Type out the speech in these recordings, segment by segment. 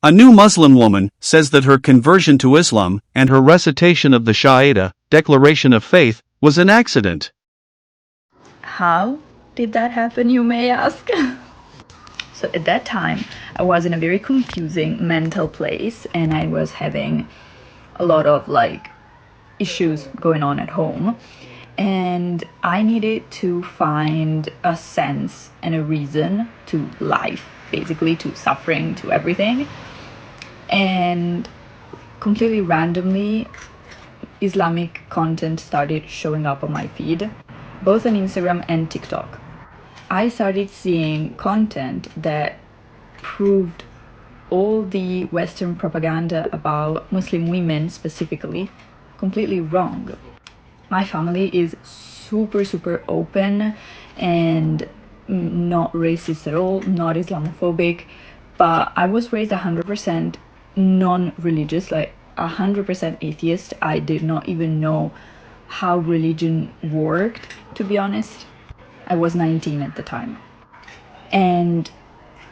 A new Muslim woman says that her conversion to Islam and her recitation of the Shahada, declaration of faith, was an accident. How did that happen, you may ask? So at that time, I was in a very confusing mental place and I was having a lot of issues going on at home. And I needed to find a sense and a reason to life, basically to suffering, to everything. And completely randomly, Islamic content started showing up on my feed, both on Instagram and TikTok. I started seeing content that proved all the Western propaganda about Muslim women specifically completely wrong. My family is super open and not racist at all, not Islamophobic, but I was raised 100% non-religious, 100% atheist. I did not even know how religion worked, to be honest. I was 19 at the time. And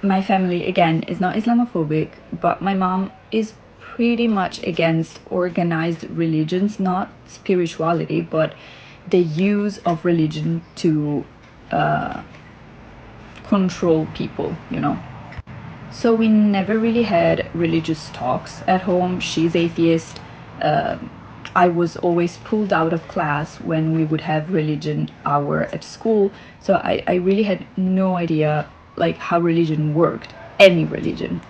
my family, again, is not Islamophobic, but my mom is pretty much against organized religions, not spirituality, but the use of religion to control people, you know. So we never really had religious talks at home. She's atheist. I was always pulled out of class when we would have religion hour at school. So I really had no idea how religion worked, any religion.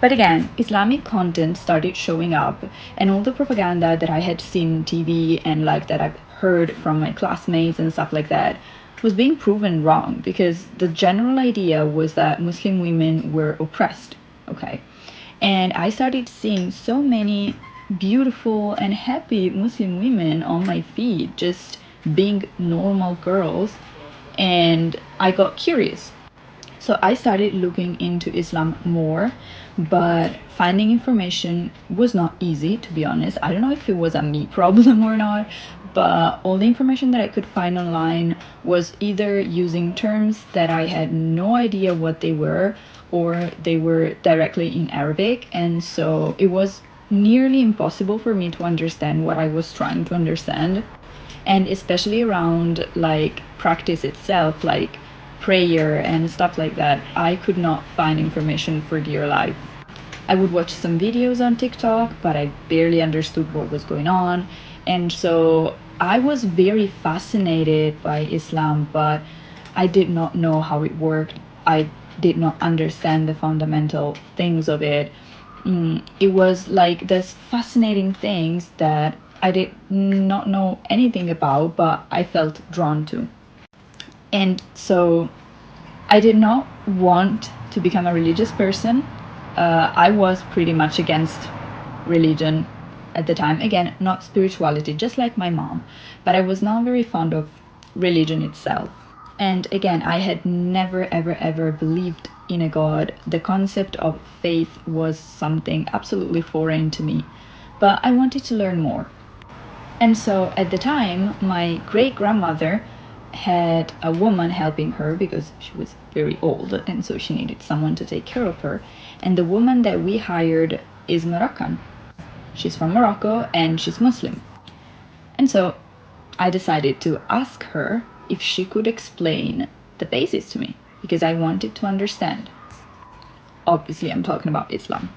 But again, Islamic content started showing up, and all the propaganda that I had seen on TV and that I've heard from my classmates and stuff like that was being proven wrong, because the general idea was that Muslim women were oppressed, okay? And I started seeing so many beautiful and happy Muslim women on my feed, just being normal girls, and I got curious. So I started looking into Islam more, but finding information was not easy, to be honest. I don't know if it was a me problem or not, but all the information that I could find online was either using terms that I had no idea what they were, or they were directly in Arabic, and so it was nearly impossible for me to understand what I was trying to understand. And especially around practice itself, prayer and stuff like that, I could not find information for dear life. I would watch some videos on TikTok, but I barely understood what was going on. And so I was very fascinated by Islam, but I did not know how it worked. I did not understand the fundamental things of it. It was this fascinating things that I did not know anything about, but I felt drawn to. And so I did not want to become a religious person. I was pretty much against religion at the time. Again, not spirituality, just like my mom. But I was not very fond of religion itself. And again, I had never, ever believed in a God. The concept of faith was something absolutely foreign to me. But I wanted to learn more. And so at the time, my great grandmother had a woman helping her because she was very old, and so she needed someone to take care of her. And the woman that we hired is Moroccan. She's from Morocco and she's Muslim. And so I decided to ask her if she could explain the basics to me, because I wanted to understand. Obviously, I'm talking about Islam.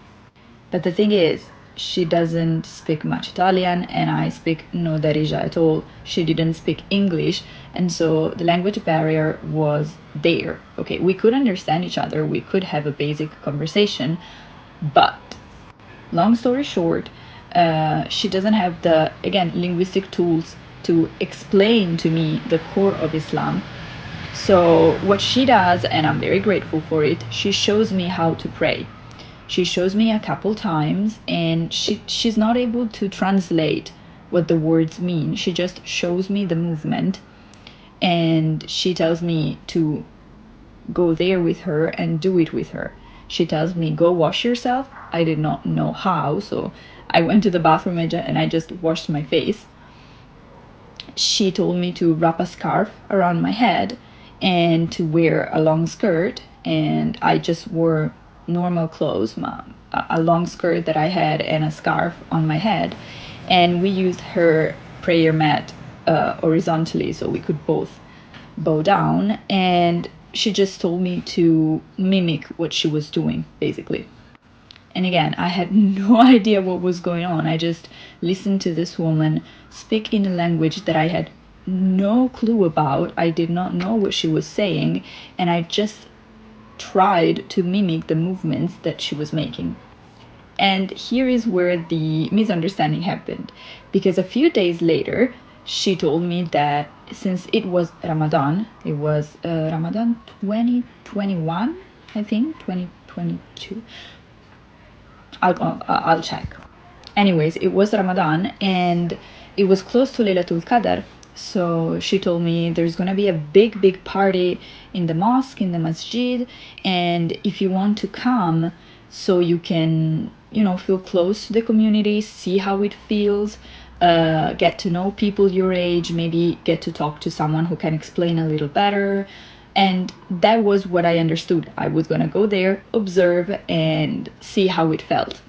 But the thing is, she doesn't speak much Italian and I speak no Darija at all. She didn't speak English, and so the language barrier was there. Okay, we could understand each other, we could have a basic conversation, but long story short, she doesn't have the, again, linguistic tools to explain to me the core of Islam. So what she does, and I'm very grateful for it, she shows me how to pray. She shows me a couple times, and she's not able to translate what the words mean. She just shows me the movement, and she tells me to go there with her and do it with her. She tells me, go wash yourself. I did not know how, so I went to the bathroom and I just washed my face. She told me to wrap a scarf around my head and to wear a long skirt, and I just wore normal clothes, a long skirt that I had and a scarf on my head, and we used her prayer mat horizontally so we could both bow down, and she just told me to mimic what she was doing, basically. And again, I had no idea what was going on. I just listened to this woman speak in a language that I had no clue about. I did not know what she was saying, and I just tried to mimic the movements that she was making. And here is where the misunderstanding happened, because a few days later, she told me that since it was Ramadan, it was Ramadan 2021, I think, 2022. I'll check. Anyways, it was Ramadan and it was close to Laylatul Qadr. So she told me there's gonna be a big party in the mosque, in the masjid, and if you want to come, so you can, feel close to the community, see how it feels, get to know people your age, maybe get to talk to someone who can explain a little better. And that was what I understood. I was gonna go there, observe, and see how it felt.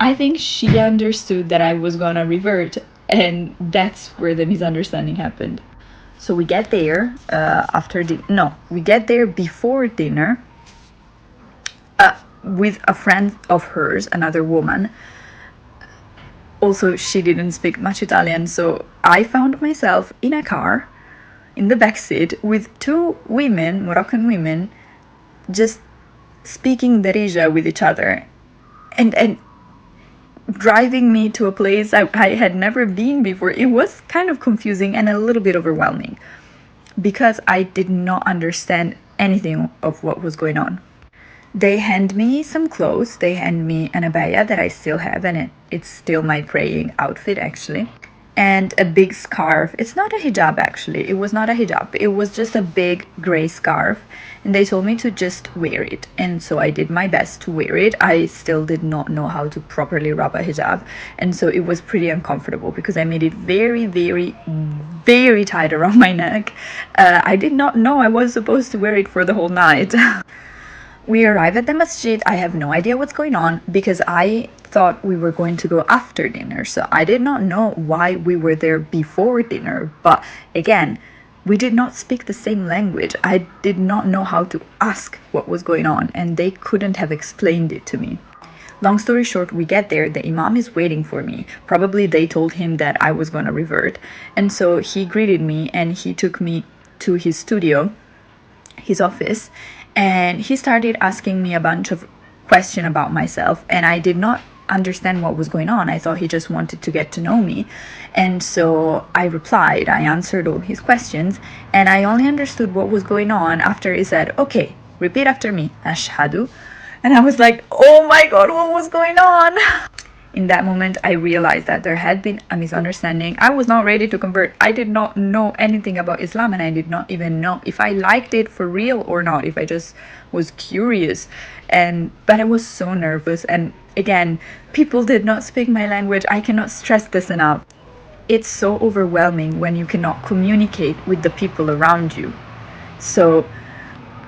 I think she understood that I was gonna revert, and that's where the misunderstanding happened. So we get there we get there before dinner with a friend of hers, another woman. Also, she didn't speak much Italian, so I found myself in a car in the back seat with two women, Moroccan women, just speaking Darija with each other. And driving me to a place I had never been before. It was kind of confusing and a little bit overwhelming because I did not understand anything of what was going on. They hand me some clothes. They hand me an abaya that I still have, and it's still my praying outfit actually, and a big scarf. It's not a hijab actually. It was not a hijab. It was just a big gray scarf. And they told me to just wear it. And so I did my best to wear it. I still did not know how to properly wrap a hijab. And so it was pretty uncomfortable because I made it very, very, very tight around my neck. I did not know I was supposed to wear it for the whole night. We arrive at the masjid. I have no idea what's going on because I thought we were going to go after dinner. So I did not know why we were there before dinner. But again, we did not speak the same language. I did not know how to ask what was going on, and they couldn't have explained it to me. Long story short, we get there, the imam is waiting for me. Probably they told him that I was going to revert. And so he greeted me and he took me to his studio, his office, and he started asking me a bunch of questions about myself, and I did not understand what was going on. I thought he just wanted to get to know me. And so I replied, I answered all his questions, and I only understood what was going on after he said, okay, repeat after me, Ashhadu. And I was like, oh my god, what was going on? In that moment, I realized that there had been a misunderstanding. I was not ready to convert. I did not know anything about Islam, and I did not even know if I liked it for real or not, if I just was curious. But I was so nervous. And again, people did not speak my language. I cannot stress this enough. It's so overwhelming when you cannot communicate with the people around you. So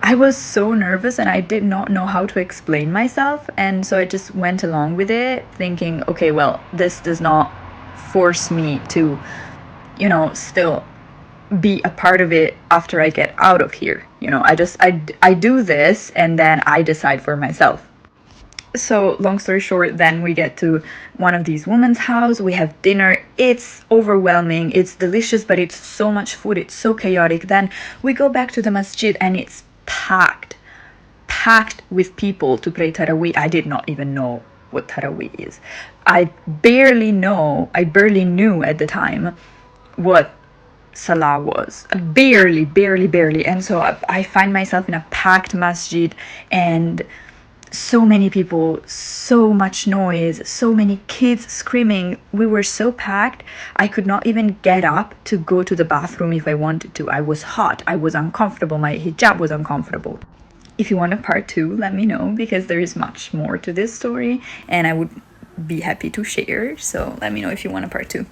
I was so nervous and I did not know how to explain myself. And so I just went along with it, thinking, okay, well, this does not force me to, still be a part of it after I get out of here. I do this and then I decide for myself. So long story short, then we get to one of these women's house. We have dinner. It's overwhelming. It's delicious, but it's so much food. It's so chaotic. Then we go back to the masjid and it's packed with people to pray Taraweeh. I did not even know what Taraweeh is. I barely knew at the time what Salah was. Barely. And so I find myself in a packed masjid and so many people, so much noise, so many kids screaming. We were so packed, I could not even get up to go to the bathroom if I wanted to. I was hot, I was uncomfortable, my hijab was uncomfortable. If you want a part 2, let me know, because there is much more to this story and I would be happy to share. So let me know if you want a part 2.